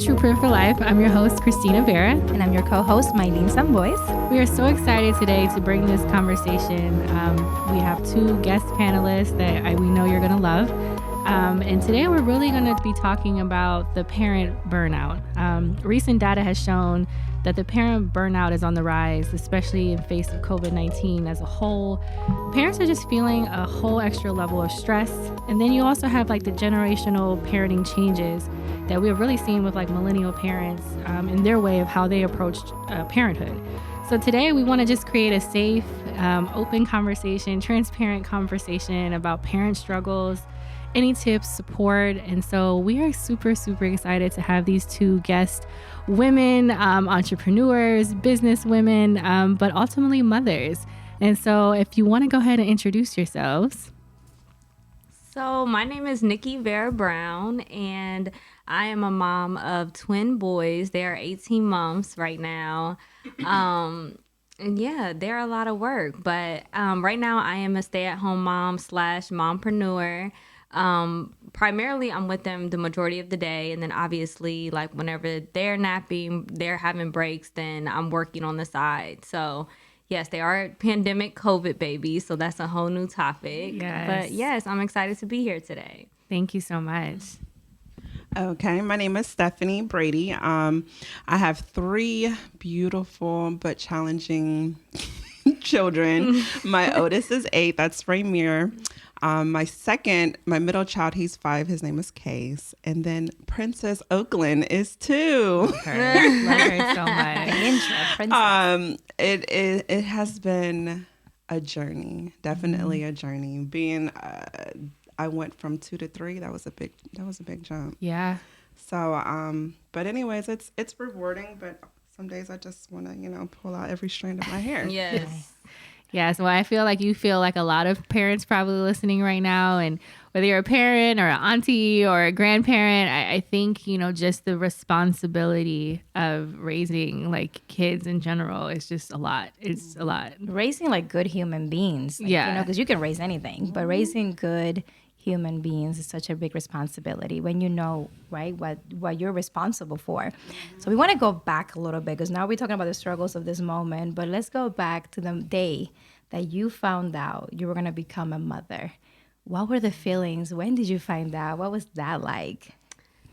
True Proof for Life. I'm your host, Christina Vera. And I'm your co-host, Maylin and We are so excited today to bring this conversation. We have two guest panelists that we know you're going to love. And today we're really going to be talking about the parent burnout. Recent data has shown that the parent burnout is on the rise, especially in face of COVID-19 as a whole. Parents are just feeling a whole extra level of stress. And then you also have like the generational parenting changes that we've really seen with like millennial parents in their way of how they approached parenthood. So today we want to just create a safe, open conversation, transparent conversation about parent struggles, any tips, support. And so we are super, super excited to have these two guest women, entrepreneurs, business women, but ultimately mothers. And so if you want to go ahead and introduce yourselves. So my name is Nikki Vera-Brown, and I am a mom of twin boys. They are 18 months right now. And yeah, they're a lot of work. But right now I am a stay-at-home mom / mompreneur. Primarily I'm with them the majority of the day, and then obviously like whenever they're napping, they're having breaks, then I'm working on the side. So yes, they are pandemic COVID babies, so that's a whole new topic. Yes. But yes, I'm excited to be here today. Thank you so much. Okay, my name is Stephanie Brady. I have 3 beautiful but challenging children. My oldest is 8. That's Rainier. My middle child, he's 5. His name is Case. And then Princess Oakland is 2. Love her so much. It has been a journey, definitely a journey. I went from 2 to 3. That was a big jump. Yeah. So, but anyways, it's rewarding, but some days I just want to, pull out every strand of my hair. Yes. Yes, well, I feel like you feel like a lot of parents probably listening right now, and whether you're a parent or an auntie or a grandparent, I think, just the responsibility of raising like kids in general is just a lot. It's a lot. Raising like good human beings. Because you can raise anything, but raising good human beings is such a big responsibility when you know, right, what you're responsible for. So we want to go back a little bit, because now we're talking about the struggles of this moment, but let's go back to the day that you found out you were going to become a mother. What were the feelings? When did you find out? What was that like?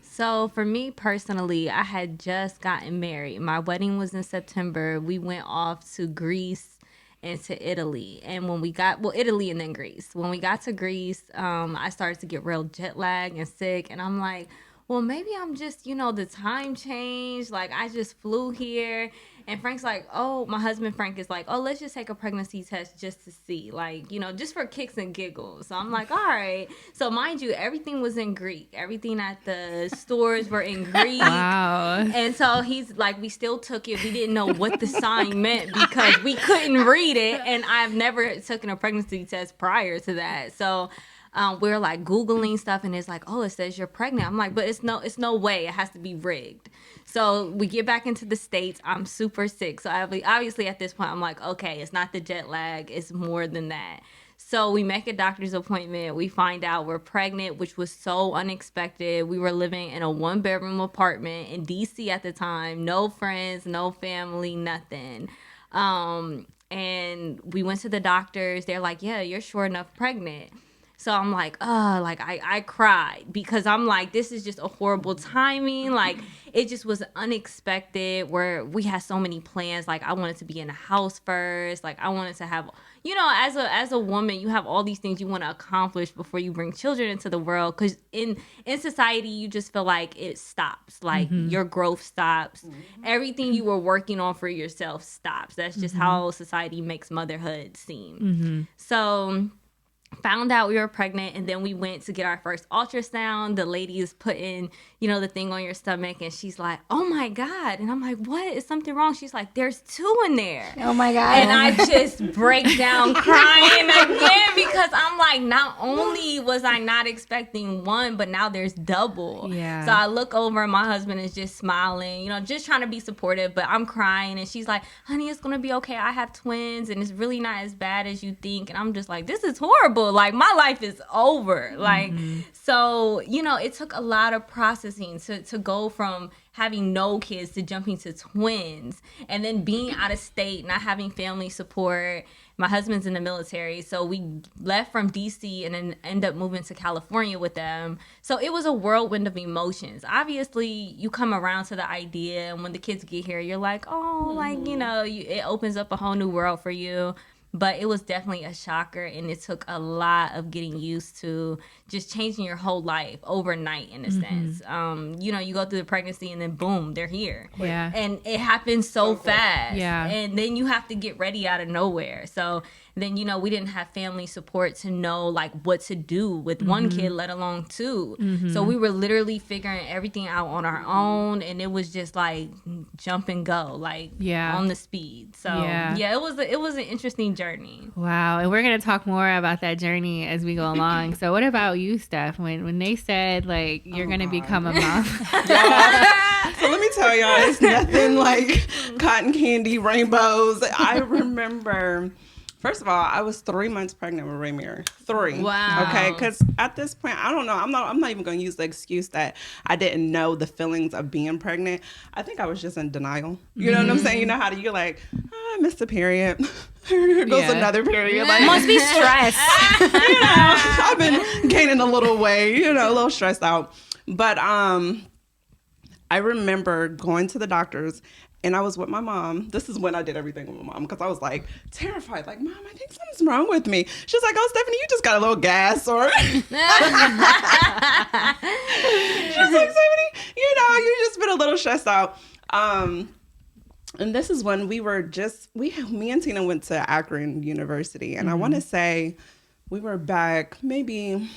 So for me personally, I had just gotten married. My wedding was in September. We went off to Greece and to Italy. And when we got, Italy and then Greece. When we got to Greece, I started to get real jet lag and sick. And I'm like, well, maybe I'm just, the time changed. Like, I just flew here. And Frank's like, my husband Frank is like, let's just take a pregnancy test just to see. Like, just for kicks and giggles. So I'm like, all right. So mind you, everything was in Greek. Everything at the stores were in Greek. Wow. And so he's like, we still took it. We didn't know what the sign meant because we couldn't read it. And I've never taken a pregnancy test prior to that. So we're like Googling stuff, and it's like, it says you're pregnant. I'm like, but it's no way. It has to be rigged. So we get back into the States. I'm super sick. So obviously at this point, I'm like, okay, it's not the jet lag. It's more than that. So we make a doctor's appointment. We find out we're pregnant, which was so unexpected. We were living in a 1-bedroom apartment in DC at the time. No friends, no family, nothing. And we went to the doctors. They're like, yeah, you're sure enough pregnant. So I'm like, I cried, because I'm like, this is just a horrible timing. Like, it just was unexpected, where we had so many plans. Like, I wanted to be in a house first. Like, I wanted to have, as a woman, you have all these things you want to accomplish before you bring children into the world. Because in society, you just feel like it stops. Like, your growth stops. Everything you were working on for yourself stops. That's just how society makes motherhood seem. So found out we were pregnant, and then we went to get our first ultrasound. The lady is putting, the thing on your stomach, and she's like, oh my God. And I'm like, what? Is something wrong? She's like, there's 2 in there. Oh my God. And I just break down crying again, because I'm like, not only was I not expecting 1, but now there's double. Yeah. So I look over, and my husband is just smiling, just trying to be supportive, but I'm crying. And she's like, honey, it's going to be okay. I have twins, and it's really not as bad as you think. And I'm just like, this is horrible. horrible. Like, my life is over. Like, so, you know, it took a lot of processing to go from having no kids to jumping to twins, and then being out of state, not having family support. My husband's in the military, so we left from DC and then end up moving to California with them. So it was a whirlwind of emotions. Obviously, you come around to the idea, and when the kids get here, you're like, oh, like, you know, it opens up a whole new world for you. But it was definitely a shocker, and it took a lot of getting used to just changing your whole life overnight, in a sense. You know, you go through the pregnancy, and then boom, they're here. Yeah. And it happens so fast. Yeah. And then you have to get ready out of nowhere. So then, you know, we didn't have family support to know, like, what to do with one kid, let alone two. So we were literally figuring everything out on our own, and it was just like jump and go, like, on the speed. So yeah, it was an interesting journey. Wow. And we're going to talk more about that journey as we go along. So what about you, Steph? When they said, like, you're going to become a mom? So let me tell y'all, it's nothing like cotton candy, rainbows. I remember, first of all, I was 3 months pregnant with Raymir. 3. Wow. Okay, because at this point, I don't know. I'm not even going to use the excuse that I didn't know the feelings of being pregnant. I think I was just in denial. You know what I'm saying? You know how you're like, oh, I missed a period. Here goes another period. Like, Must be stressed. you know, I've been gaining a little weight. You know, a little stressed out. But I remember going to the doctors, and I was with my mom. This is when I did everything with my mom, because I was like terrified. Like, Mom, I think something's wrong with me. She's like, oh, Stephanie, you just got a little gas. Or she's like, Stephanie, you know, you just been a little stressed out. And this is when me and Tina went to Akron University. And I want to say we were back maybe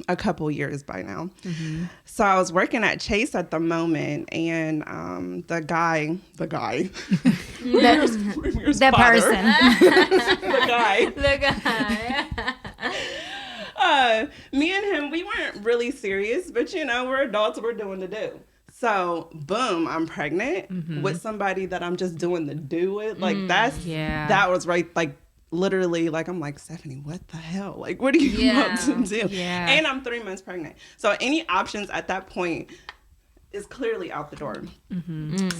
a couple years by now. So I was working at Chase at the moment, and the guy, The guy. Me and him, we weren't really serious, but you know, we're adults, we're doing the do. So boom, I'm pregnant with somebody that I'm just doing the do with. Like that was right, like literally, like, I'm like, Stephanie, what the hell? Like, what are you about to do? Yeah. And I'm 3 months pregnant. So any options at that point is clearly out the door.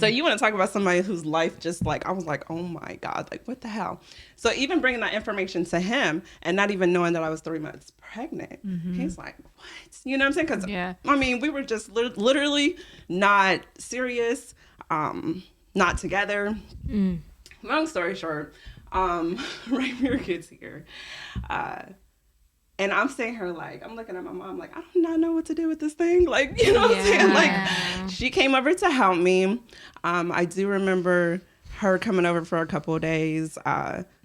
So you want to talk about somebody whose life just like, I was like, oh my God, like, what the hell? So even bringing that information to him and not even knowing that I was 3 months pregnant, he's like, what? You know what I'm saying? Because, I mean, we were just literally not serious, not together. Long story short, Raymir gets here. And I'm sitting here like, I'm looking at my mom like, I do not know what to do with this thing. Like, you know what I'm saying? Like, she came over to help me. I do remember her coming over for a couple of days.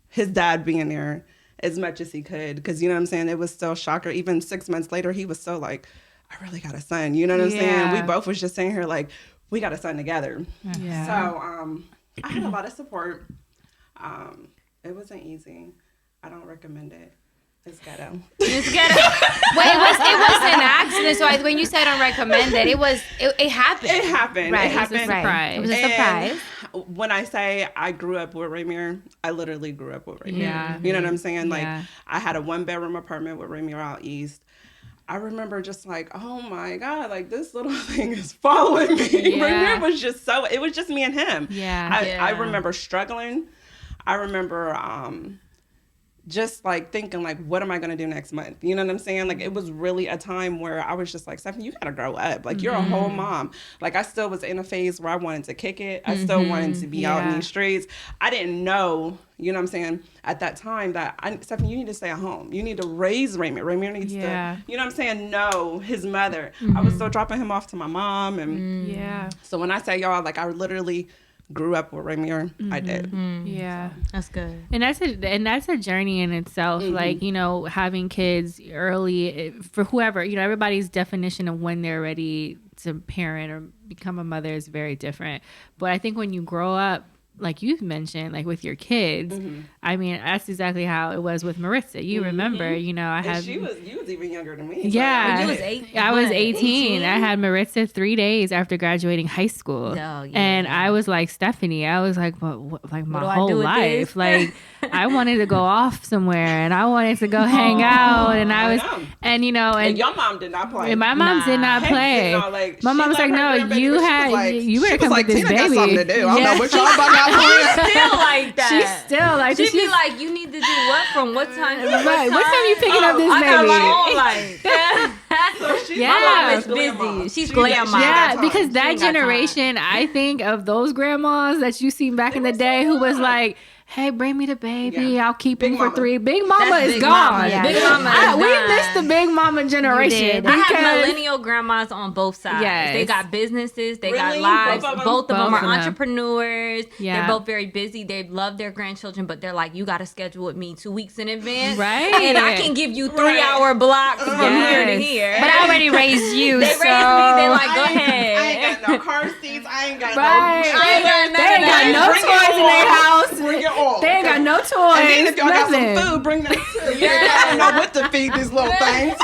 His dad being there as much as he could. Because, you know what I'm saying? It was still shocker. Even 6 months later, he was so like, I really got a son. You know what I'm saying? We both was just sitting here like, we got a son together. So I had a lot of support. It wasn't easy. I don't recommend it. It's ghetto. It's ghetto. Wait, it was an accident. So when you said I don't recommend it, it happened. It happened. Right. It happened. It was a surprise. When I say I grew up with Raymir, I literally grew up with Raymir. Yeah. You know what I'm saying? Like, I had a 1-bedroom apartment with Raymir out east. I remember just like, oh my God, like this little thing is following me. Raymir was just it was just me and him. I remember struggling. I remember just like thinking like, what am I going to do next month? You know what I'm saying? Like, it was really a time where I was just like, Stephanie, you got to grow up. Like, you're a whole mom. Like, I still was in a phase where I wanted to kick it. I still wanted to be out in these streets. I didn't know, you know what I'm saying, at that time that, Stephanie, you need to stay at home. You need to raise Raymir. Raymir needs to, you know what I'm saying, know his mother. I was still dropping him off to my mom. And so when I say y'all, like, I literally grew up with Raymir. I did. Yeah, that's good. And that's a journey in itself. Like, you know, having kids early for whoever, you know, everybody's definition of when they're ready to parent or become a mother is very different. But I think when you grow up like you've mentioned, like with your kids, I mean, that's exactly how it was with Marissa. You remember, you know, you was even younger than me. Yeah. So you was 8. I was 18. I had Marissa 3 days after graduating high school. Oh, yeah. And I was like Stephanie. I was like, like my whole life. This? Like I wanted to go off somewhere and I wanted to go hang out. And I was, and you know, and your mom did not play. And my mom did not play. My mom was like, no, you better come with this baby. Got something to do. I don't know what y'all about not playing. Still like that. She's still like She'd be like, you need to do what from what time? Right. What time you picking up this I baby? got my own life. So my mom is busy. She's grandma. Yeah, because that generation, I think of those grandmas that you seen back in the day who was like, hey, bring me the baby. Yeah. I'll keep him for 3. Big Mama is Big gone. Mama. Yeah. Big Mama We missed the Big Mama generation. I have millennial grandmas on both sides. Yes. They got businesses. They got lives. Both of them are entrepreneurs. Yeah. They're both very busy. They love their grandchildren, but they're like, you got to schedule with me 2 weeks in advance. Right. And I can give you 3-hour blocks from here to here. But I already raised you, They raised me. They're like, go ahead. I ain't got no car seats. I ain't got They ain't got no toys in their house. Bring it all. They ain't got no toys. And then if y'all nothing. got some food, bring that too. I don't know what to feed these little things.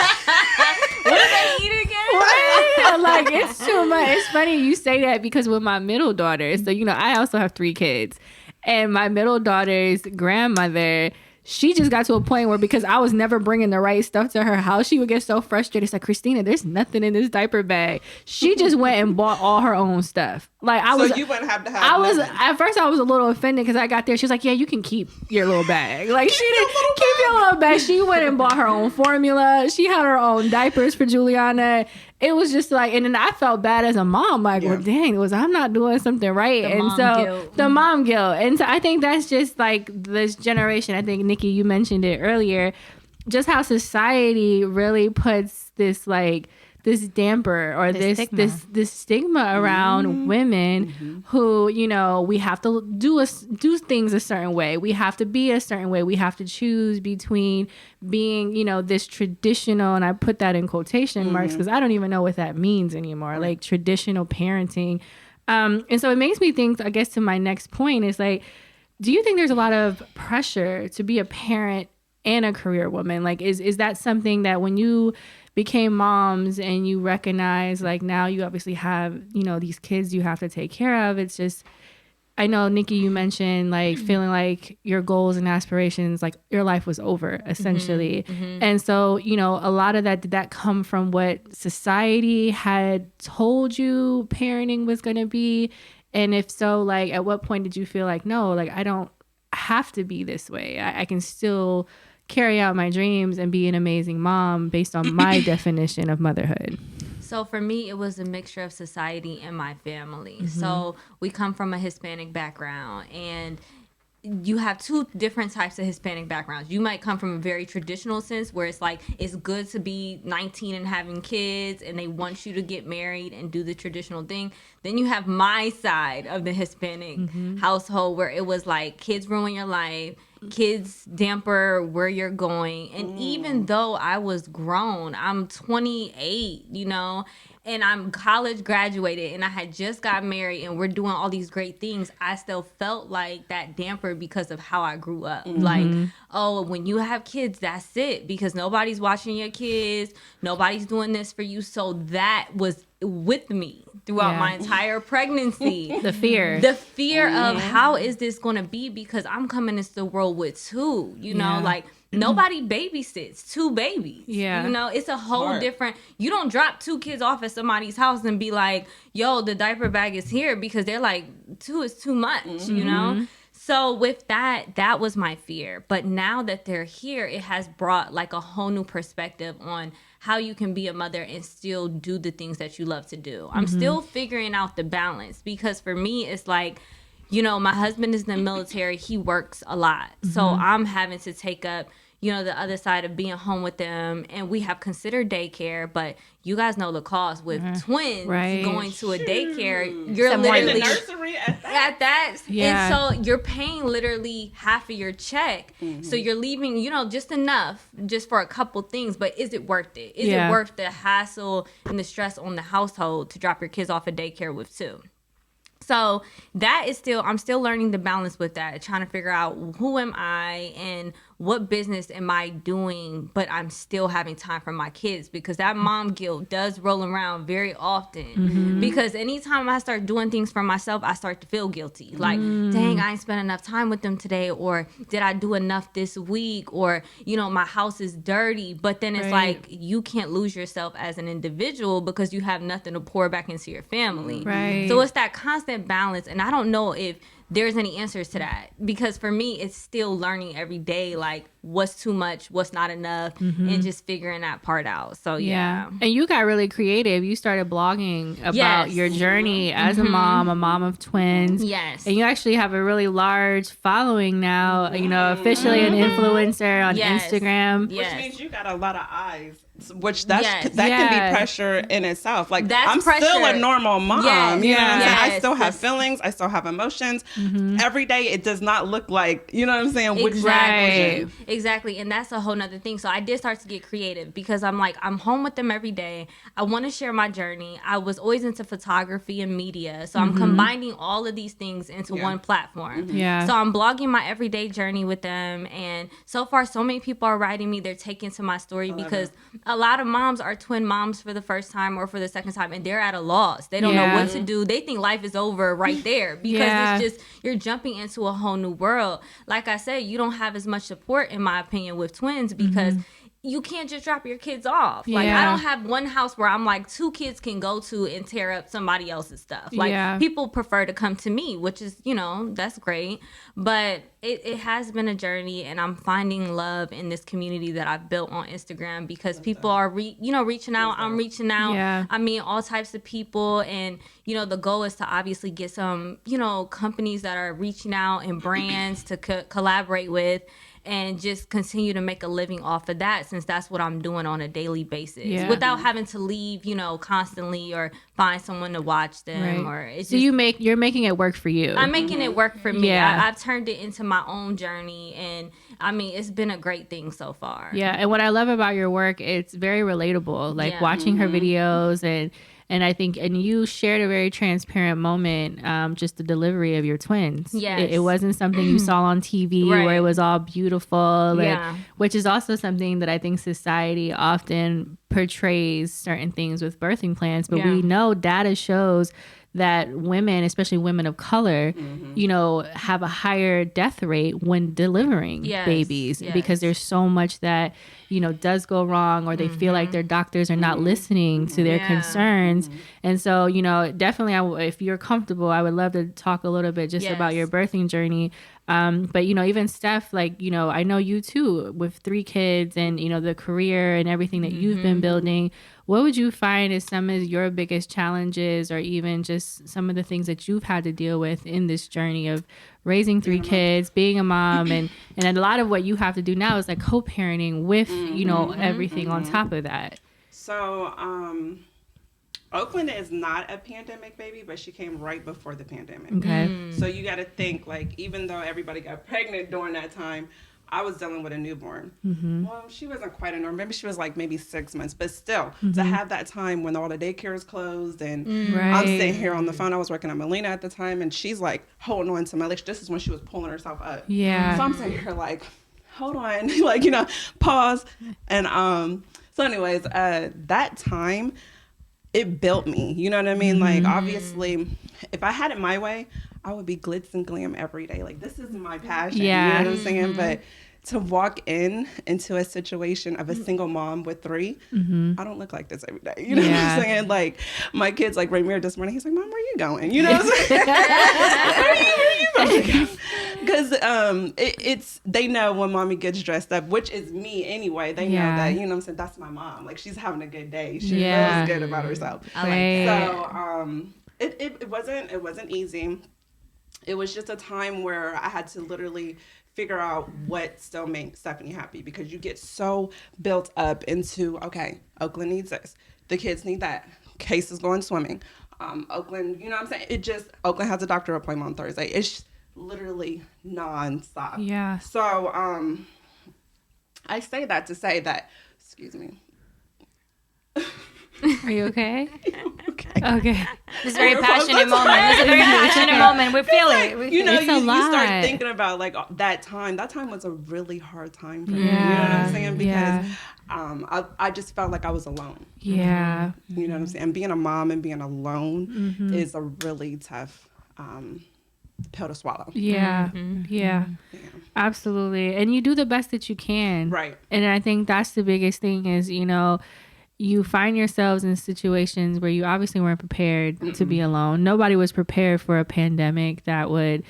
What do they eat again? Right? Like, it's too much. It's funny you say that because with my middle daughter, so, you know, I also have 3 kids. And my middle daughter's grandmother, she just got to a point where because I was never bringing the right stuff to her house, she would get so frustrated. It's like, Christina, there's nothing in this diaper bag. She just went and bought all her own stuff. Like you wouldn't have to have. At first I was a little offended because I got there. She was like, yeah, you can keep your little bag. Like she didn't keep your little bag. She went and bought her own formula. She had her own diapers for Juliana. It was just like, and then I felt bad as a mom. Like, well, dang, I'm not doing something right. The mom guilt. And so I think that's just like this generation. I think, Nikki, you mentioned it earlier, just how society really puts this like this damper or this stigma around women who, you know, we have to do things a certain way. We have to be a certain way. We have to choose between being, you know, this traditional, and I put that in quotation marks because I don't even know what that means anymore, like traditional parenting. And so it makes me think, I guess, to my next point is like, do you think there's a lot of pressure to be a parent and a career woman? Like, is that something that when you became moms and you recognize, like, now you obviously have, you know, these kids you have to take care of, it's just, I know, Nikki, you mentioned like feeling like your goals and aspirations, like your life was over essentially. And so, you know, a lot of that, did that come from what society had told you parenting was going to be? And if so, like, at what point did you feel like, no, like, I don't have to be this way. I can still carry out my dreams and be an amazing mom based on my definition of motherhood? So for me, it was a mixture of society and my family. So we come from a Hispanic background, and you have 2 different types of Hispanic backgrounds. You might come from a very traditional sense where it's like, it's good to be 19 and having kids and they want you to get married and do the traditional thing. Then you have my side of the Hispanic household where it was like, kids ruin your life, kids damper where you're going. And even though I was grown, I'm 28, you know, and I'm college graduated and I had just got married and we're doing all these great things, I still felt like that damper because of how I grew up. Like, oh, when you have kids, that's it, because nobody's watching your kids, nobody's doing this for you. So that was with me throughout my entire pregnancy. The fear of how is this going to be, because I'm coming into the world with 2, you know, like, nobody babysits 2 babies. Yeah. You know, it's a whole different, you don't drop 2 kids off at somebody's house and be like, yo, the diaper bag is here, because they're like, 2 is too much, you know? So with that was my fear. But now that they're here, it has brought like a whole new perspective on how you can be a mother and still do the things that you love to do. I'm still figuring out the balance, because for me, it's like, you know, my husband is in the military. He works a lot. So I'm having to take up, you know, the other side of being home with them. And we have considered daycare, but you guys know the cost with twins going to a daycare. You're literally in the nursery at that. Yeah. And so you're paying literally half of your check. So you're leaving, you know, just enough just for a couple things. But is it worth it? Is it worth the hassle and the stress on the household to drop your kids off at daycare with 2? So that is I'm still learning the balance with that, trying to figure out who am I and what business am I doing, but I'm still having time for my kids, because that mom guilt does roll around very often. Because anytime I start doing things for myself, I start to feel guilty. Like, dang, I ain't spent enough time with them today, or did I do enough this week, or, you know, my house is dirty. But then it's like, you can't lose yourself as an individual because you have nothing to pour back into your family. Right. So it's that constant balance. And I don't know if there's any answers to that, because for me, it's still learning every day, like what's too much, what's not enough, and just figuring that part out. So yeah. And you got really creative. You started blogging about your journey as a mom of twins. Yes. And you actually have a really large following now, you know, officially an influencer on Instagram. Which means you got a lot of eyes. Which that can be pressure in itself. Like, I'm still a normal mom. You know what I'm saying? I still have feelings. I still have emotions. Every day it does not look like, you know what I'm saying? Exactly. And that's a whole nother thing. So I did start to get creative, because I'm like, I'm home with them every day. I want to share my journey. I was always into photography and media. So I'm combining all of these things into one platform. So I'm blogging my everyday journey with them. And so far, so many people are writing me. They're taking to my story, because a lot of moms are twin moms for the first time or for the second time, and they're at a loss. They don't know what to do. They think life is over right there, because it's just, you're jumping into a whole new world. Like I said, you don't have as much support, in my opinion, with twins, because you can't just drop your kids off. Like, I don't have one house where I'm like, 2 kids can go to and tear up somebody else's stuff. Like, people prefer to come to me, which is, you know, that's great. But it has been a journey, and I'm finding love in this community that I've built on Instagram, because people are, reaching out. I'm reaching out. I mean, all types of people. And, you know, the goal is to obviously get some, you know, companies that are reaching out and brands to collaborate with, and just continue to make a living off of that, since that's what I'm doing on a daily basis, without having to leave, you know, constantly, or find someone to watch them. Or it's so just, you're making it work for you. I'm making it work for me. I've turned it into my own journey, and I mean, it's been a great thing so far. And what I love about your work, it's very relatable. Like watching her videos, and I think, and you shared a very transparent moment, just the delivery of your twins. It wasn't something you saw on TV where it was all beautiful, which is also something that I think society often portrays certain things with birthing plans. But we know data shows that women, especially women of color, you know, have a higher death rate when delivering babies, because there's so much that, you know, does go wrong, or they feel like their doctors are not listening to their concerns. And so, you know, definitely, if you're comfortable, I would love to talk a little bit just about your birthing journey. But, you know, even Steph, like, you know, I know you too, with 3 kids, and, you know, the career and everything that you've been building. What would you find is some of your biggest challenges, or even just some of the things that you've had to deal with in this journey of raising 3 kids, being a mom, and a lot of what you have to do now is like co-parenting with, you know, everything on top of that. So, Oakland is not a pandemic baby, but she came right before the pandemic. Okay. So you got to think, like, even though everybody got pregnant during that time, I was dealing with a newborn. Well, she wasn't quite a newborn. Maybe she was like maybe 6 months, but still to have that time when all the daycare is closed, and I'm sitting here on the phone. I was working on Maylin at the time, and she's like holding on to my legs. This is when she was pulling herself up. So I'm sitting here like, hold on, like, you know, pause. And so anyways, that time, it built me. You know what I mean? Like, obviously, if I had it my way, I would be glitz and glam every day. Like, this is my passion. You know what I'm saying? But to walk into a situation of a single mom with 3, I don't look like this every day. You know what I'm saying? Like, my kid's like, Raymir this morning, he's like, Mom, where you going? You know what I'm saying? where you going? Because it's, they know when mommy gets dressed up, which is me anyway. They know that, you know what I'm saying? That's my mom. Like, she's having a good day. She feels good about herself. I like that. So it wasn't easy. It was just a time where I had to literally figure out what still made Stephanie happy, because you get so built up into, okay, Oakland needs this, the kids need that, Case is going swimming, Oakland, you know what I'm saying? It just, Oakland has a doctor appointment on Thursday. It's literally nonstop. So I say that to say that, excuse me. Are you okay? Okay. It's a very passionate moment. It's a very passionate moment. We feel it. You know, It's a you lot. start thinking about like that time. That time was a really hard time for me. Yeah. You know what I'm saying? Because Yeah. I just felt like I was alone. Yeah. You know what I'm saying? And being a mom and being alone is a really tough pill to swallow. Yeah. Yeah. Absolutely. And you do the best that you can. Right. And I think that's the biggest thing is, you know, you find yourselves in situations where you obviously weren't prepared to be alone. Nobody was prepared for a pandemic that would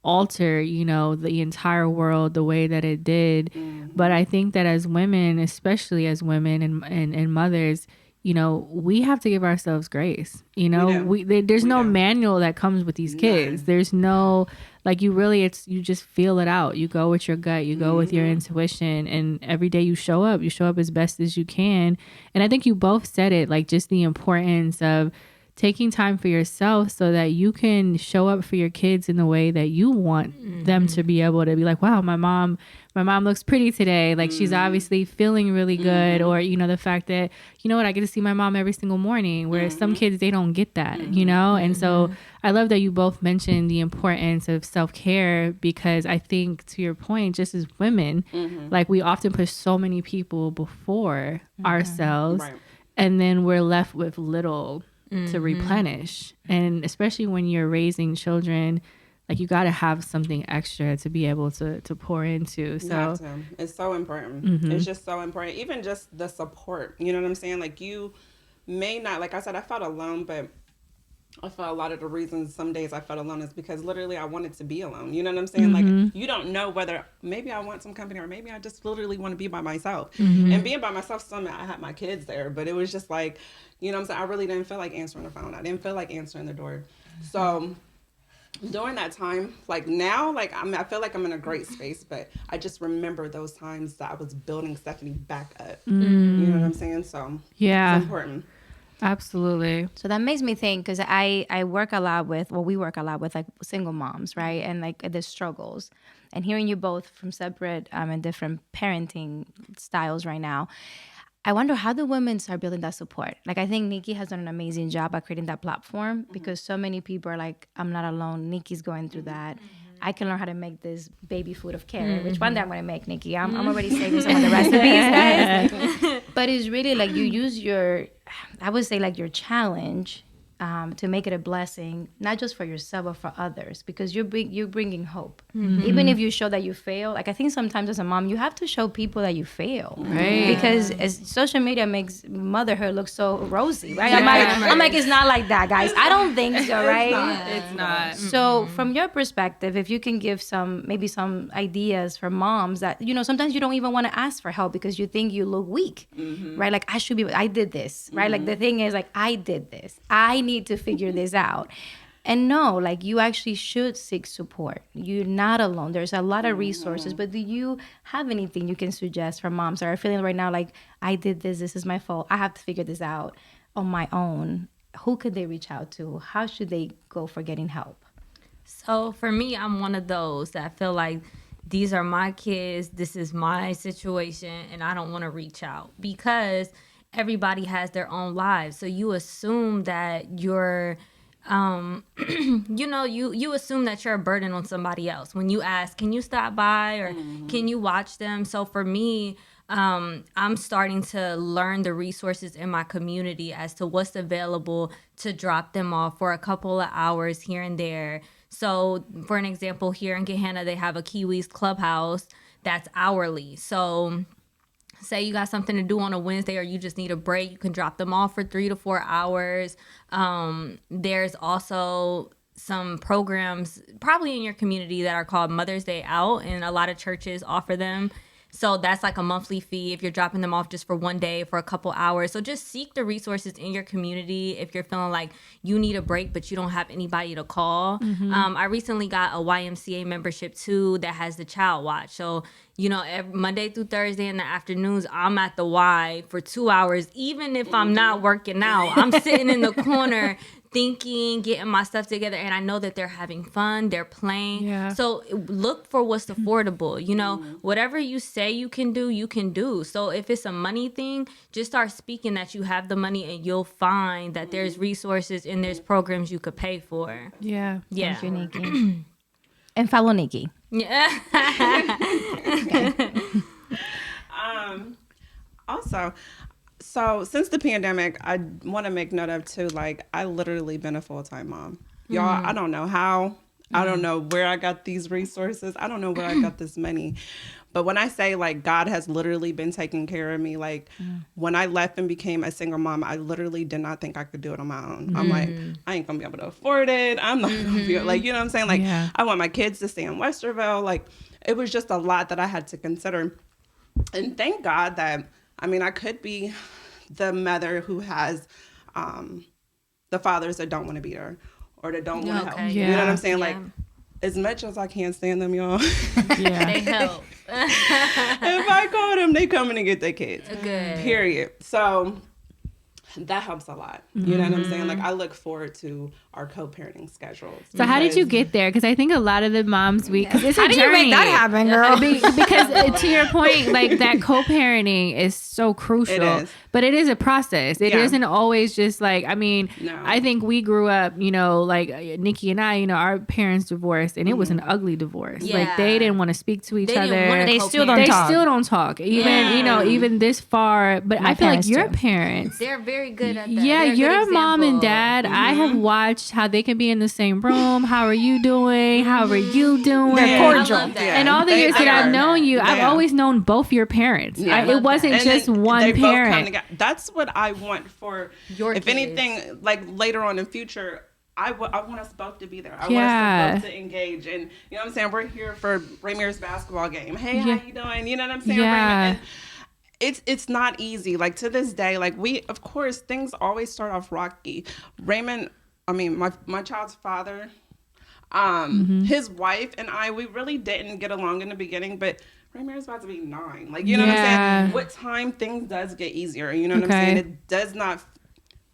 alter, you know, the entire world the way that it did. But I think that as women, especially as women and mothers, you know, we have to give ourselves grace. You know, there's no manual that comes with these kids. None. There's no, like, you just feel it out. You go with your gut, you go with your intuition, and every day you show up as best as you can. And I think you both said it, like, just the importance of taking time for yourself so that you can show up for your kids in the way that you want them to be able to be like, wow, my mom looks pretty today. Like, she's obviously feeling really good. Or, you know, the fact that, you know what, I get to see my mom every single morning, whereas some kids, they don't get that, you know? And so I love that you both mentioned the importance of self-care, because I think, to your point, just as women, like, we often push so many people before ourselves, and then we're left with little to replenish. And especially when you're raising children, like, you got to have something extra to be able to pour into. So it's so important. It's just so important. Even just the support, you know what I'm saying? Like, you may not, like I said, I felt alone, but I felt a lot of the reasons some days I felt alone is because literally I wanted to be alone. You know what I'm saying? Like, you don't know whether maybe I want some company or maybe I just literally want to be by myself. And being by myself, I had my kids there, but it was just like, you know what I'm saying? I really didn't feel like answering the phone. I didn't feel like answering the door. So during that time, like, now, like, I feel like I'm in a great space, but I just remember those times that I was building Stephanie back up. You know what I'm saying? So it's important. Absolutely. So that makes me think, because we work a lot with like single moms, right? And like the struggles. And hearing you both from separate and different parenting styles right now, I wonder how the women start building that support. Like, I think Nikki has done an amazing job at creating that platform, because so many people are like, I'm not alone. Nikki's going through that. I can learn how to make this baby food of carrot, which one day I'm going to make, Nikki. I'm already saving some of the recipes, guys. But it's really like you use I would say, like, your challenge to make it a blessing, not just for yourself, but for others, because you're bringing hope. Even if you show that you fail, like, I think sometimes as a mom, you have to show people that you fail, right? Because as social media makes motherhood look so rosy, right? I'm like, it's not like that, guys. I don't think so, right? It's not. So from your perspective, if you can give maybe some ideas for moms that, you know, sometimes you don't even want to ask for help because you think you look weak, right? Like, I did this, right? Like, the thing is, like, I did this. I need to figure this out. And no, like, you actually should seek support. You're not alone. There's a lot of resources, but do you have anything you can suggest for moms that are feeling right now like, I did this is my fault, I have to figure this out on my own? Who could they reach out to? How should they go for getting help? So for me, I'm one of those that feel like these are my kids, this is my situation, and I don't want to reach out because everybody has their own lives. So you assume that you're, you know, you assume that you're a burden on somebody else. When you ask, can you stop by or can you watch them? So for me, I'm starting to learn the resources in my community as to what's available to drop them off for a couple of hours here and there. So for an example, here in Gahanna, they have a Kiwis clubhouse that's hourly. So say you got something to do on a Wednesday or you just need a break, you can drop them off for 3 to 4 hours. There's also some programs probably in your community that are called Mother's Day Out, and a lot of churches offer them. So that's like a monthly fee if you're dropping them off just for one day for a couple hours. So just seek the resources in your community if you're feeling like you need a break but you don't have anybody to call. I recently got a YMCA membership too that has the child watch. So, you know, every Monday through Thursday in the afternoons, I'm at the Y for 2 hours. Even if I'm not working out, I'm sitting in the corner thinking, getting my stuff together, and I know that they're having fun, they're playing. Yeah. So look for what's affordable. You know, whatever you say you can do, you can do. So if it's a money thing, just start speaking that you have the money, and you'll find that there's resources and there's programs you could pay for. Yeah. Yeah. Thank you, Nikki. And follow Nikki. Yeah. Also, so since the pandemic, I want to make note of too, like, I literally been a full-time mom. Y'all, I don't know how. I don't know where I got these resources. I don't know where I got this money. But when I say, like, God has literally been taking care of me, like, when I left and became a single mom, I literally did not think I could do it on my own. I'm like, I ain't going to be able to afford it. I'm not going to be, like, you know what I'm saying? Like, I want my kids to stay in Westerville. Like, it was just a lot that I had to consider. And thank God that, I mean, I could be the mother who has the fathers that don't want to be there or that don't want to help. Yeah. You know what I'm saying? Like, as much as I can't stand them, y'all. Yeah. They help. If I call them, they coming to get their kids. Good. Period. So that helps a lot. You know what I'm saying? Like, I look forward to our co-parenting schedules. So how did you get there? Because I think a lot of the moms, because it's How a do journey. you make that happen, girl? Because to your point, like that co-parenting is so crucial. It is. But it is a process. It Yeah. isn't always just like, I mean, No. I think we grew up, you know, like Nikki and I, you know, our parents divorced and it was an ugly divorce. Yeah. Like they didn't want to speak to each They other. didn't wanna They co-parent. still don't They talk. still don't talk. Even, you know, even this far. But My I feel like parents your do. parents. They're very good at that. Yeah, They're a good your mom and example. dad, I have watched how they can be in the same room. How are you doing? How are you doing? They're cordial. I love that. And all the They years that I've are. known you, I've Yeah. always known both your parents. Yeah. I It love wasn't that. And just then one they both come parent. together. That's what I want for Your if kids. anything, like later on in future, I want us both to be there. I Yeah. want us to both to engage. And you know what I'm saying? We're here for Ramir's basketball game. Hey, Yeah. how you doing? You know what I'm saying? Yeah. Raymond? And it's not easy. Like to this day, like of course, things always start off rocky. Raymond, I mean, my child's father, his wife and I, we really didn't get along in the beginning, but Ramir's about to be 9. Like, you know what I'm Yeah. saying? With time, things does get easier. You know what Okay. I'm saying? It does not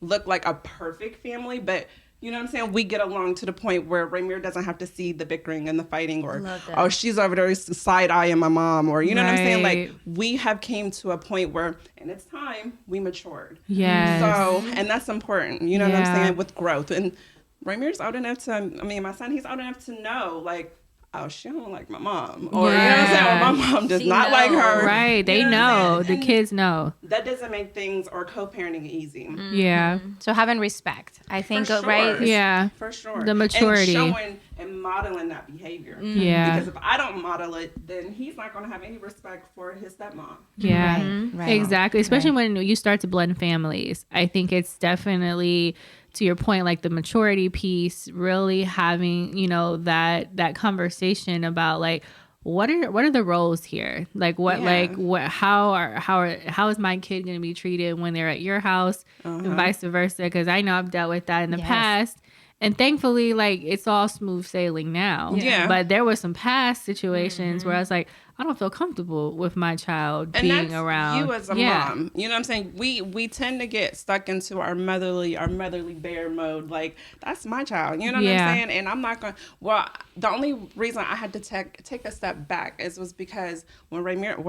look like a perfect family, but you know what I'm saying? We get along to the point where Ramir doesn't have to see the bickering and the fighting or, Love that. oh, she's over there side-eyeing my mom or, you know what I'm saying? Right. Like, we have came to a point where, and it's time, we matured. Yes. So, and that's important, you know what I'm Yeah. saying, with growth. And Ramir's old enough to, I mean, my son, he's old enough to know, like, oh, she don't like my mom. Or, you know what I'm saying? Or my mom does She not like knows. her. Right. They You know what I'm know. saying? The And kids know. that doesn't make things or co-parenting easy. Yeah. So having respect, I think, For right? sure. Yeah. For sure. The maturity. And showing and modeling that behavior. Yeah. Because if I don't model it, then he's not going to have any respect for his stepmom. Yeah, Right. exactly. Especially when you start to blend families. I think it's definitely, to your point, like the maturity piece, really having, you know, that conversation about like, what are the roles here? Like how is my kid going to be treated when they're at your house and vice versa? Because I know I've dealt with that in the Yes. past. And thankfully, like, it's all smooth sailing now. Yeah. But there were some past situations where I was like, I don't feel comfortable with my child And being that's around. you as a mom. You know what I'm saying? We tend to get stuck into our motherly bear mode. Like, that's my child. You know what Yeah. I'm saying? And I'm not going to... Well, the only reason I had to take a step back was because when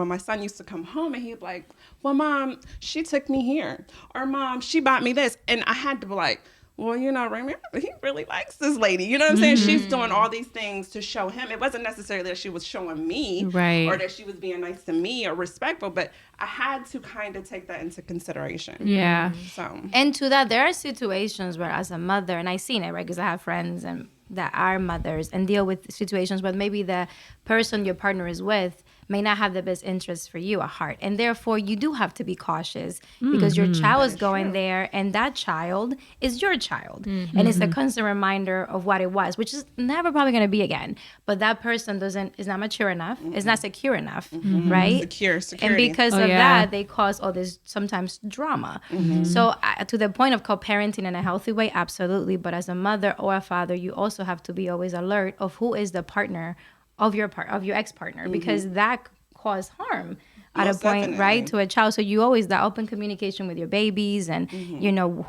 my son used to come home and he'd be like, well, Mom, she took me here. Or, Mom, she bought me this. And I had to be like, well, you know, Raymond, he really likes this lady. You know what I'm saying? She's doing all these things to show him. It wasn't necessarily that she was showing me Right. or that she was being nice to me or respectful, but I had to kind of take that into consideration. Yeah. So, And to that, there are situations where, as a mother, and I've seen it, right? Because I have friends and that are mothers and deal with situations where maybe the person your partner is with may not have the best interest for you at heart. And therefore, you do have to be cautious because your child is going there and that child is your child. And it's a constant reminder of what it was, which is never probably going to be again. But that person is not mature enough, is not secure enough, right? security. And because Oh, of yeah. that, they cause all this sometimes drama. So to the point of co-parenting in a healthy way, absolutely. But as a mother or a father, you also have to be always alert of who is the partner of your ex-partner, because that cause harm at Most a point, definitely. right, to a child. So you always that open communication with your babies and,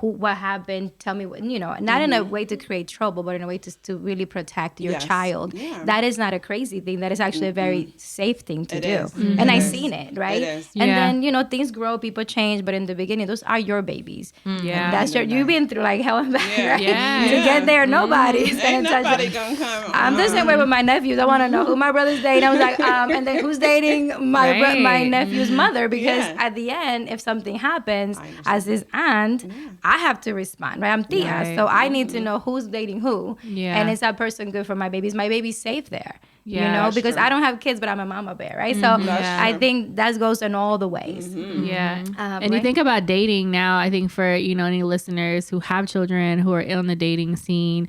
what happened, tell me what, not in a way to create trouble, but in a way to really protect your Yes. child. Yeah. That is not a crazy thing. That is actually a very safe thing to It do. is. And It I've is. seen it, right? It is. And Yeah. then, things grow, people change, but in the beginning, those are your babies. Yeah. And that's you've been through like hell and back, Yeah. right? Yeah. To get there, nobody's gonna Ain't touch nobody it. gonna come. I'm the same way with my nephews. I want to know who my brother's dating. I was like, and then who's dating my Right. my nephew's mother? Because Yeah. at the end, if something happens, I understand. as his aunt, I have to respond. Right? I'm Tia, Right. so I need to know who's dating who. Yeah. And is that person good for my baby? Is my baby safe there? Yeah, that's because true. I don't have kids, but I'm a mama bear, right? So That's I true. think that goes in all the ways. Yeah. And you right? think about dating now, I think for, any listeners who have children who are in the dating scene,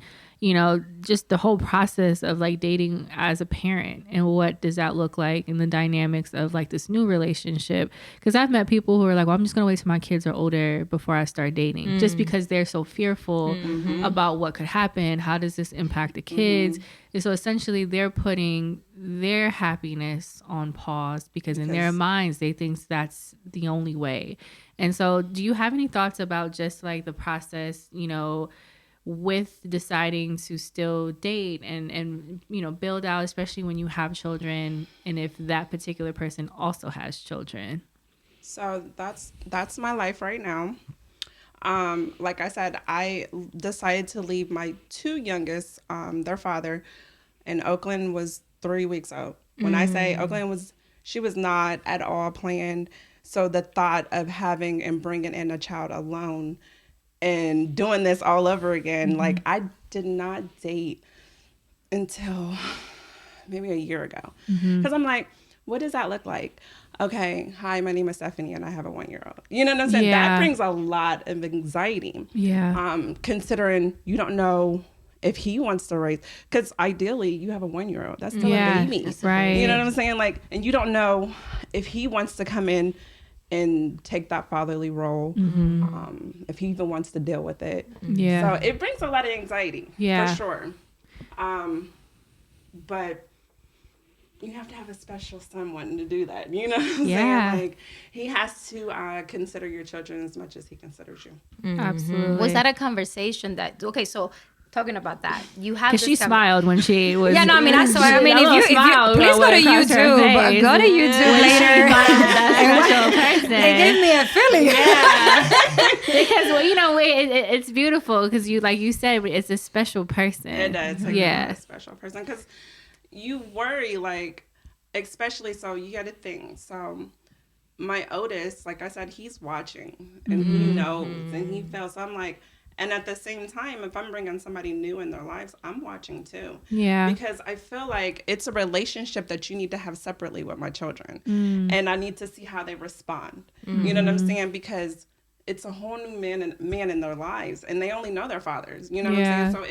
just the whole process of like dating as a parent and what does that look like and the dynamics of like this new relationship. Because I've met people who are like, well, I'm just going to wait till my kids are older before I start dating, just because they're so fearful about what could happen. How does this impact the kids? And so essentially they're putting their happiness on pause because in their minds, they think that's the only way. And so do you have any thoughts about just like the process, with deciding to still date and build out, especially when you have children and if that particular person also has children? So that's my life right now. Like I said, I decided to leave my two youngest, their father, and Oakland was 3 weeks old. When I say Oakland she was not at all planned. So the thought of having and bringing in a child alone and doing this all over again, like I did not date until maybe a year ago. Because I'm like, what does that look like? Okay, hi, my name is Stephanie and I have a 1-year-old. You know what I'm saying? Yeah. That brings a lot of anxiety. Yeah. Considering you don't know if he wants to raise, because ideally you have a 1-year-old. That's still Yeah, a baby. right. You know what I'm saying? Like, and you don't know if he wants to come in and take that fatherly role, if he even wants to deal with it. Yeah. So it brings a lot of anxiety, Yeah. for sure. But you have to have a special someone to do that. You know what I'm Yeah. saying? Like, he has to consider your children as much as he considers you. Absolutely. Was that a conversation so talking about that, you have Because she smiled when she was. Yeah, no, I mean, I saw it. I mean, if you please go to YouTube. Go to YouTube later. That special person. They gave me a feeling. Because it's beautiful because you, like you said, it's a special person. It does. Like, Yeah. a special person. Because you worry, like, especially, so you got to think. So my oldest, like I said, he's watching and he knows and he feels. So I'm like, and at the same time, if I'm bringing somebody new in their lives, I'm watching too. Yeah. Because I feel like it's a relationship that you need to have separately with my children. And I need to see how they respond. You know what I'm saying? Because it's a whole new man in their lives and they only know their fathers. You know what I'm saying? So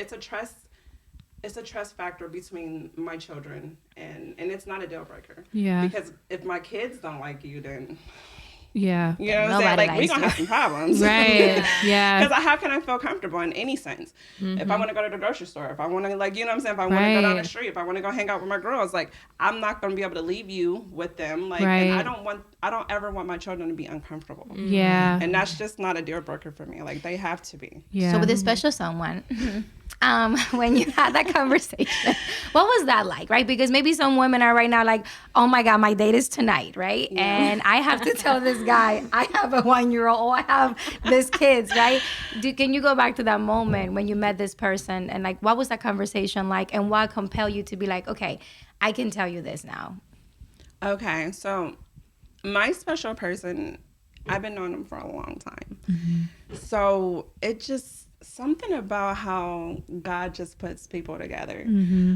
it's a trust factor between my children and it's not a deal breaker. Yeah. Because if my kids don't like you, then Yeah. you know what I'm Nobody saying? Like, we're likes going to you. have some problems. Right. Yeah. Because how can I feel comfortable in any sense? If I want to go to the grocery store, if I want to, like, you know what I'm saying? If I want to go down the street, if I want to go hang out with my girls, like, I'm not going to be able to leave you with them. Like, and I don't ever want my children to be uncomfortable. Yeah. And that's just not a deal breaker for me. Like, they have to be. Yeah. So with this special someone, when you had that conversation, what was that like, right? Because maybe some women are right now like, oh my God, my date is tonight, right? Yeah. And I have to tell this guy, I have a 1-year-old, or I have this kids, right? Can you go back to that moment when you met this person and like, what was that conversation like and what compelled you to be like, okay, I can tell you this now? Okay, so my special person, I've been knowing him for a long time. So it just, something about how God just puts people together.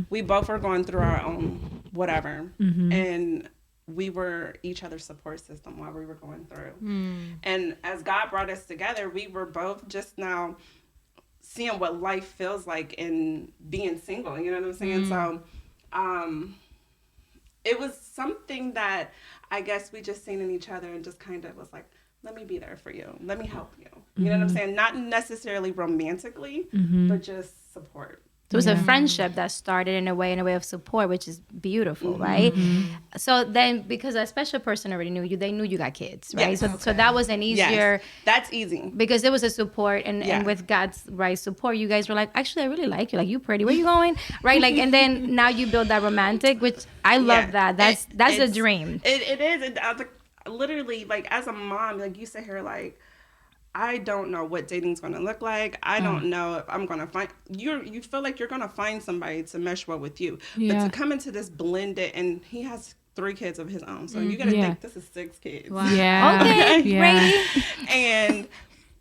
We both were going through our own whatever. And we were each other's support system while we were going through. And as God brought us together, we were both just now seeing what life feels like in being single. You know what I'm saying? So it was something that I guess we just seen in each other and just kind of was like, let me be there for you. Let me help you. You know what I'm saying? Not necessarily romantically, but just support. So it was a friendship that started in a way of support, which is beautiful, right? So then, because a special person already knew you, they knew you got kids, right? Yes. So that was an easier. Yes. That's easy. Because it was a support, and with God's support, you guys were like, actually, I really like you. Like, you pretty. Where you going? Right? Like, and then now you build that romantic, which I love that. That's a dream. It is. Literally, like, as a mom, like, you sit here like, I don't know what dating's going to look like. I don't know if I'm going to find you feel like you're going to find somebody to mesh well with you. But to come into this blended, and he has 3 kids of his own. So you got to think this is 6 kids. Wow. Yeah. Okay. Yeah. And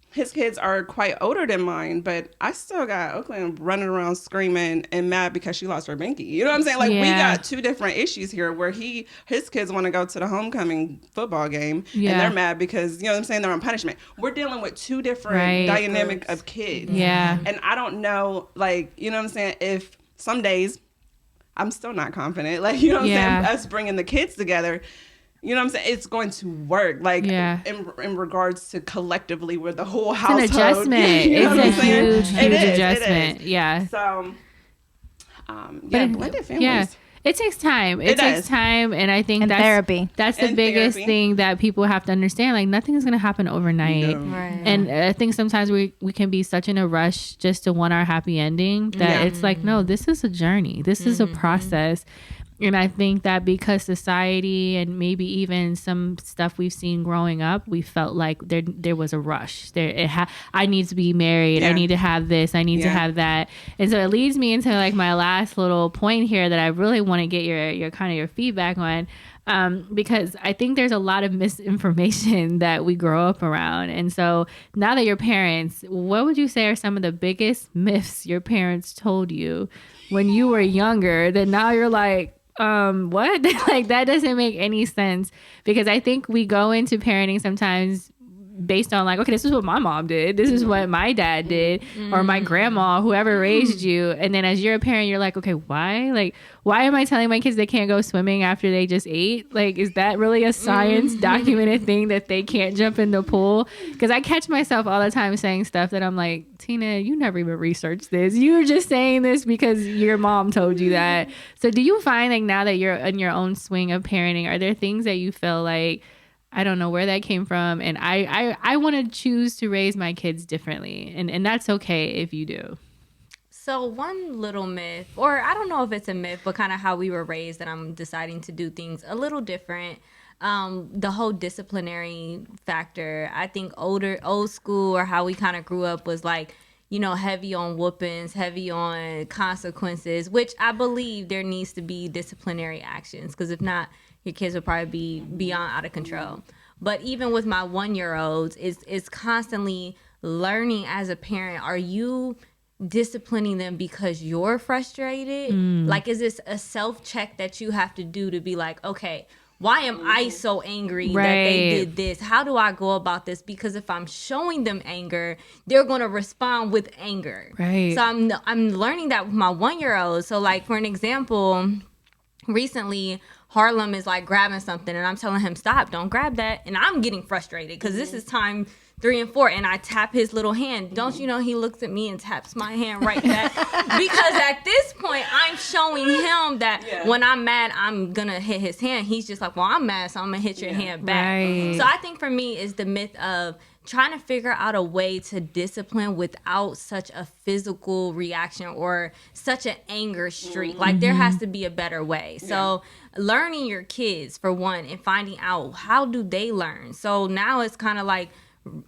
his kids are quite older than mine, but I still got Oakland running around screaming and mad because she lost her binky. You know what I'm saying? Like, we got 2 different issues here where his kids want to go to the homecoming football game and they're mad because, you know what I'm saying, they're on punishment. We're dealing with 2 different dynamic of kids. Yeah. And I don't know, like, you know what I'm saying, if some days I'm still not confident. Like, you know what I'm saying? Us bringing the kids together, you know what I'm saying? It's going to work. Like, in regards to collectively, we're the whole household. It's an adjustment. You know It's a huge adjustment. It is. Yeah. So, blended families. Yeah. It takes time. It takes time, and I think that's therapy. That's the biggest thing that people have to understand. Like, nothing is going to happen overnight. No. Right. And I think sometimes we can be such in a rush just to want our happy ending that it's like, no, this is a journey. This is a process. And I think that because society and maybe even some stuff we've seen growing up, we felt like there was a rush. I need to be married. I need to have this. I need to have that. And so it leads me into like my last little point here that I really want to get your kind of your feedback on. Because I think there's a lot of misinformation that we grow up around. And so now that you're parents, what would you say are some of the biggest myths your parents told you when you were younger that now you're like, what? Like, that doesn't make any sense, because I think we go into parenting sometimes based on like, okay, this is what my mom did. This is what my dad did, or my grandma, whoever raised you. And then as you're a parent, you're like, okay, why? Like, why am I telling my kids they can't go swimming after they just ate? Like, is that really a science documented thing that they can't jump in the pool? Because I catch myself all the time saying stuff that I'm like, Tina, you never even researched this. You were just saying this because your mom told you that. So do you find like now that you're in your own swing of parenting, are there things that you feel like, I don't know where that came from, and I want to choose to raise my kids differently, and that's okay if you do? So one little myth, or I don't know if it's a myth, but kind of how we were raised, that I'm deciding to do things a little different. The whole disciplinary factor, I think old school, or how we kind of grew up, was like, you know, heavy on whoopings, heavy on consequences, which I believe there needs to be disciplinary actions, because if not, your kids will probably be beyond out of control. But even with my 1-year-olds, it's constantly learning as a parent. Are you disciplining them because you're frustrated? Like, is this a self-check that you have to do to be like, okay, why am I so angry that they did this? How do I go about this? Because if I'm showing them anger, they're going to respond with anger. Right. So I'm learning that with my 1-year-old. So like, for an example, recently Harlem is like grabbing something and I'm telling him, stop, don't grab that. And I'm getting frustrated because this is time 3 and 4, and I tap his little hand. Don't you know he looks at me and taps my hand right back? Because at this point, I'm showing him that when I'm mad, I'm going to hit his hand. He's just like, well, I'm mad, so I'm going to hit your hand back. Right. So I think for me is the myth of trying to figure out a way to discipline without such a physical reaction or such an anger streak. Like, there has to be a better way. So learning your kids, for one, and finding out how do they learn. So now it's kind of like,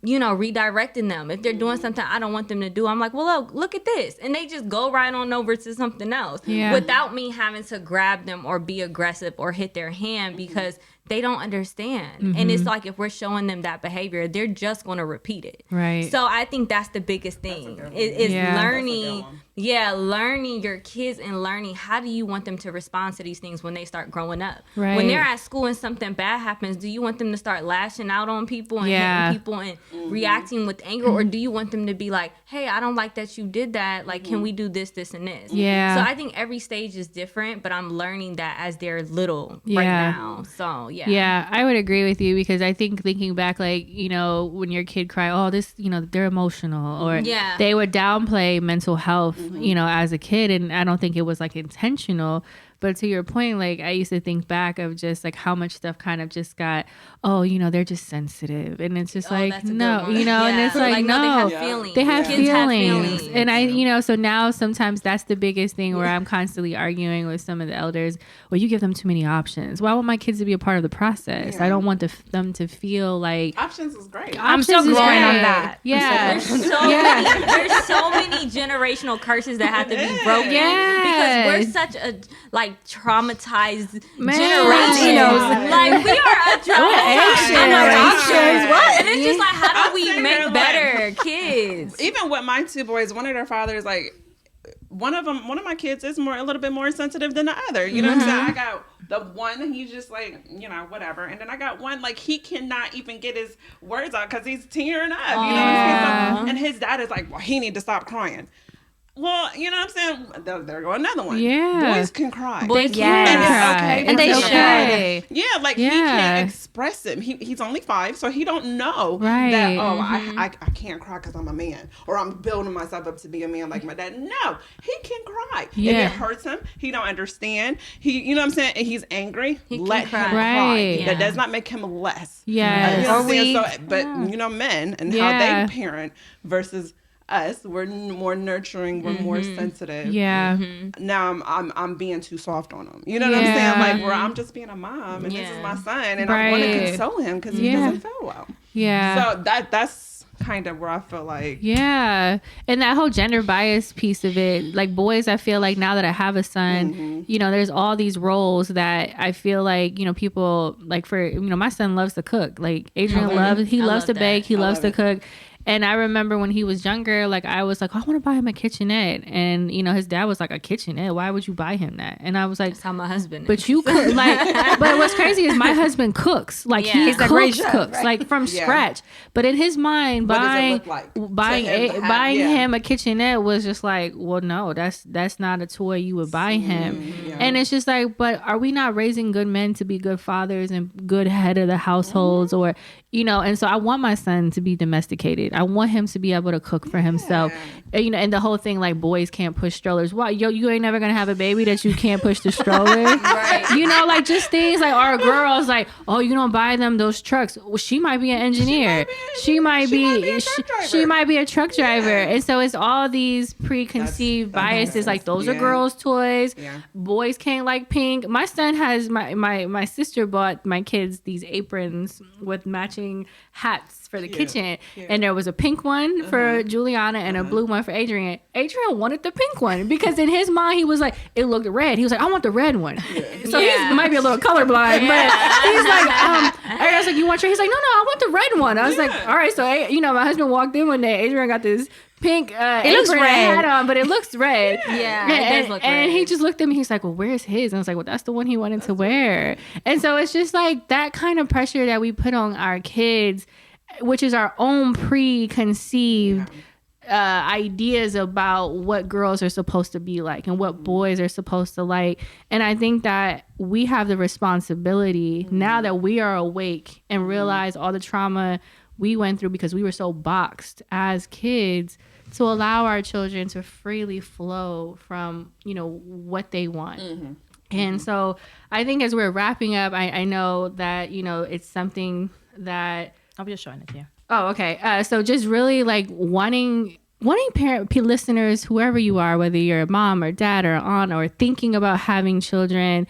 you know, redirecting them. If they're doing something I don't want them to do, I'm like, well, look at this. And they just go right on over to something else without me having to grab them or be aggressive or hit their hand, because they don't understand. And it's like, if we're showing them that behavior, they're just going to repeat it. Right. So I think that's the biggest thing is learning. Learning your kids and learning how do you want them to respond to these things when they start growing up. Right. When they're at school and something bad happens, do you want them to start lashing out on people and hitting people and reacting with anger? Or do you want them to be like, hey, I don't like that you did that. Like, can we do this, this, and this? Yeah. So I think every stage is different, but I'm learning that as they're little right now. So, yeah, I would agree with you, because I think thinking back, like, you know, when your kid cry, oh, this, you know, they're emotional, or they would downplay mental health you know, as a kid. And I don't think it was like intentional. But to your point, like I used to think back of just like how much stuff kind of just got, oh, you know, they're just sensitive. And it's just like, no, you know, and it's like, no, they have feelings. They have Kids have feelings. And I, you know, so now sometimes that's the biggest thing where I'm constantly arguing with some of the elders. Well, you give them too many options. Well, I want my kids to be a part of the process. I don't want them to feel like options is great. I'm so growing on that. Yeah. There's so many generational curses that have to be broken because we're such a like traumatized generation. Like we are a traumatized generation. What? And it's just like, how do we make better kids? Even with my two boys, one of their fathers, like one of my kids is a little bit more sensitive than the other. You know what I'm saying? I got the one, he's just like, you know, whatever. And then I got one, like, he cannot even get his words out because he's tearing up. You know what I'm saying? So, and his dad is like, well, he need to stop crying. Well, you know what I'm saying? There go another one. Yeah. Boys can cry. Boys can cry. And they should. Yeah, like he can't express it. He's only 5, so he don't know that, I can't cry because I'm a man. Or I'm building myself up to be a man like my dad. No, he can cry. Yeah. If it hurts him, he don't understand. You know what I'm saying? And he's angry. Let him cry. Right. That does not make him less. Yes. You know what I'm saying? So, but, you know, men and how they parent versus us, we're more nurturing, we're more sensitive. Yeah. Now I'm being too soft on him. You know what I'm saying? Like where I'm just being a mom and this is my son and I want to console him because he doesn't feel well. Yeah. So that's kind of where I feel like. Yeah. And that whole gender bias piece of it, like boys, I feel like now that I have a son, you know, there's all these roles that I feel like, you know, people like for, you know, my son loves to cook. Like Adrian loves to bake. He loves to cook. And I remember when he was younger, like I was like, I want to buy him a kitchenette. And, you know, his dad was like, a kitchenette? Why would you buy him that? And I was like, that's how my husband is. But you cook, like, but what's crazy is my husband cooks. Like he cooks, right? Like from scratch. But in his mind, buying him a kitchenette was just like, well, no, that's not a toy you would buy him. And it's just like, but are we not raising good men to be good fathers and good head of the households or, you know, and so I want my son to be domesticated. I want him to be able to cook for himself. And, you know, and the whole thing like boys can't push strollers. Why? You ain't never gonna have a baby that you can't push the stroller. Right. You know, like just things like our girls like, oh, you don't buy them those trucks. Well, she might be an engineer. She might be a truck driver. And so it's all these preconceived biases. Like those are girls' toys. Boys can't like pink. My son has my sister bought my kids these aprons with matching hats for the kitchen, and there was a pink one for Juliana and a blue one for Adrian. Adrian wanted the pink one because in his mind he was like, it looked red. He was like, I want the red one. So he might be a little colorblind, but he's like, I was like, you want your? He's like, no, I want the red one. I was like, all right. So you know, my husband walked in one day. Adrian got this pink it looks red hat on, but it looks red. It does look red. And he just looked at me. He's like, well, where's his? And I was like, well, that's the one he wanted to wear. And so it's just like that kind of pressure that we put on our kids, which is our own preconceived ideas about what girls are supposed to be like and what boys are supposed to like. And I think that we have the responsibility now that we are awake and realize all the trauma we went through because we were so boxed as kids, to allow our children to freely flow from, you know, what they want. And so I think as we're wrapping up, I know that, you know, it's something that I'll be just showing it to you. Oh, okay. So just really like wanting parent listeners, whoever you are, whether you're a mom or dad or aunt or thinking about having children,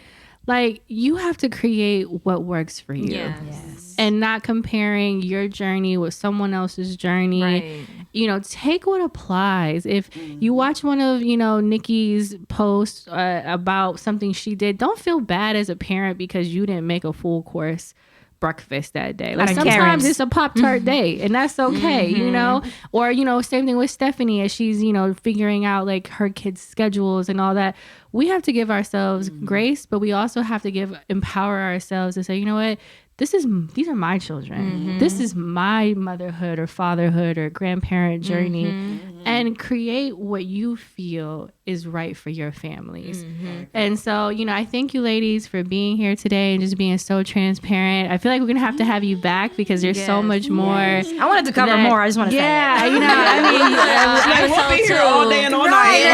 like you have to create what works for you. Yes. And not comparing your journey with someone else's journey. Right. You know, take what applies. If you watch one of, you know, Nikki's posts about something she did, don't feel bad as a parent because you didn't make a full course breakfast that day. Like sometimes it's a Pop-Tart day and that's okay, you know? Or, you know, same thing with Stephanie as she's, you know, figuring out like her kids' schedules and all that. We have to give ourselves grace, but we also have to empower ourselves to say, you know what? These are my children. This is my motherhood or fatherhood or grandparent journey. and create what you feel is right for your families. And so, you know, I thank you ladies for being here today and just being so transparent. I feel like we're going to have you back because there's so much more. I wanted to cover more. I just want to say that. You know, I mean, we'll be here all day and all night.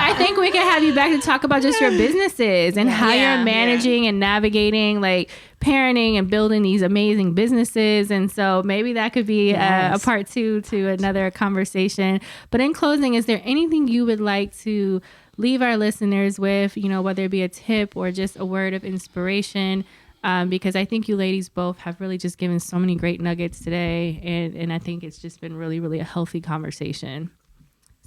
I think we can have you back to talk about just your businesses and how you're managing and navigating like parenting and building these amazing businesses. And so maybe that could be a part 2 to another conversation. But in closing, is there anything you would like to leave our listeners with, you know, whether it be a tip or just a word of inspiration? Because I think you ladies both have really just given so many great nuggets today. And I think it's just been really, really a healthy conversation.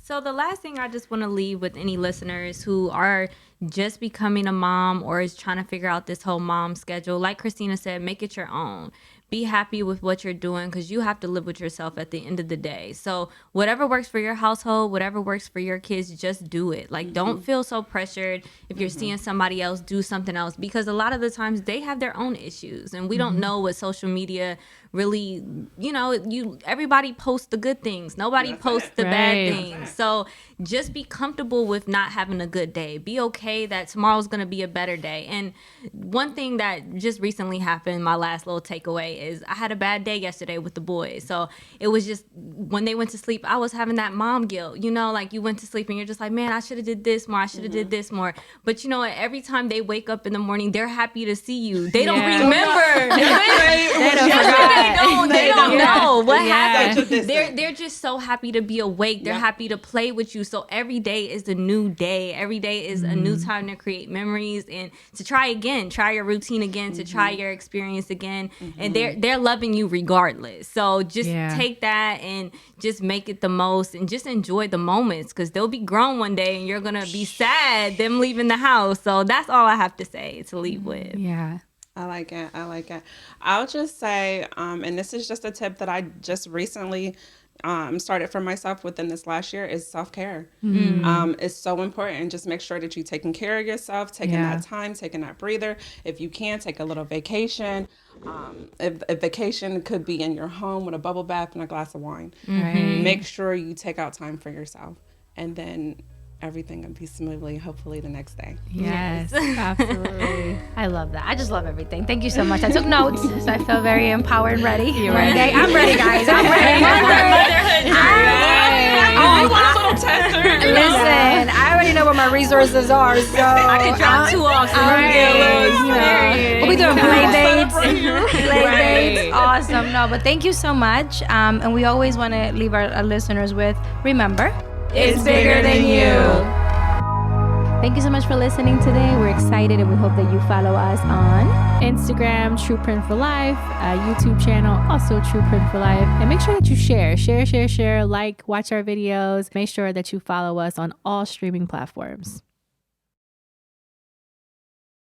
So the last thing I just want to leave with any listeners who are just becoming a mom or is trying to figure out this whole mom schedule, like Christina said, make it your own. Be happy with what you're doing because you have to live with yourself at the end of the day. So whatever works for your household, whatever works for your kids, just do it. Like, don't feel so pressured if you're seeing somebody else do something else, because a lot of the times they have their own issues and we don't know what social media really, you know, everybody posts the good things. Nobody posts the bad things. So just be comfortable with not having a good day. Be okay that tomorrow's going to be a better day. And one thing that just recently happened, my last little takeaway, is I had a bad day yesterday with the boys. So it was just when they went to sleep, I was having that mom guilt, you know, like you went to sleep and you're just like, man, I should have did this more. I should have did this more. But you know what? Every time they wake up in the morning, they're happy to see you. They don't remember. They don't know what happened. They're just so happy to be awake. They're happy to play with you. So every day is a new day. Every day is a new time to create memories and to try again, try your routine again, to try your experience again. And they're loving you regardless. So just take that and just make it the most and just enjoy the moments, because they'll be grown one day and you're going to be sad them leaving the house. So that's all I have to say to leave with. Yeah. I like it. I'll just say, and this is just a tip that I just recently started for myself within this last year, is self-care. It's so important. And just make sure that you're taking care of yourself, taking that time, taking that breather. If you can, take a little vacation. A vacation could be in your home with a bubble bath and a glass of wine. Make sure you take out time for yourself, and then everything will be smoothly, hopefully, the next day. Yes, absolutely. I love that. I just love everything. Thank you so much. I took notes, so I feel very empowered and ready. You're ready. I'm ready, guys. I'm ready. You want a little tester? Listen, I already know where my resources are, so I can drop 2 off. We'll be doing play dates. Awesome. No, but thank you so much. And we always want to leave our listeners with, remember, it's bigger than you. Thank you so much for listening today. We're excited and we hope that you follow us on Instagram, True Print for Life, YouTube channel, also True Print for Life. And make sure that you share, like, watch our videos. Make sure that you follow us on all streaming platforms.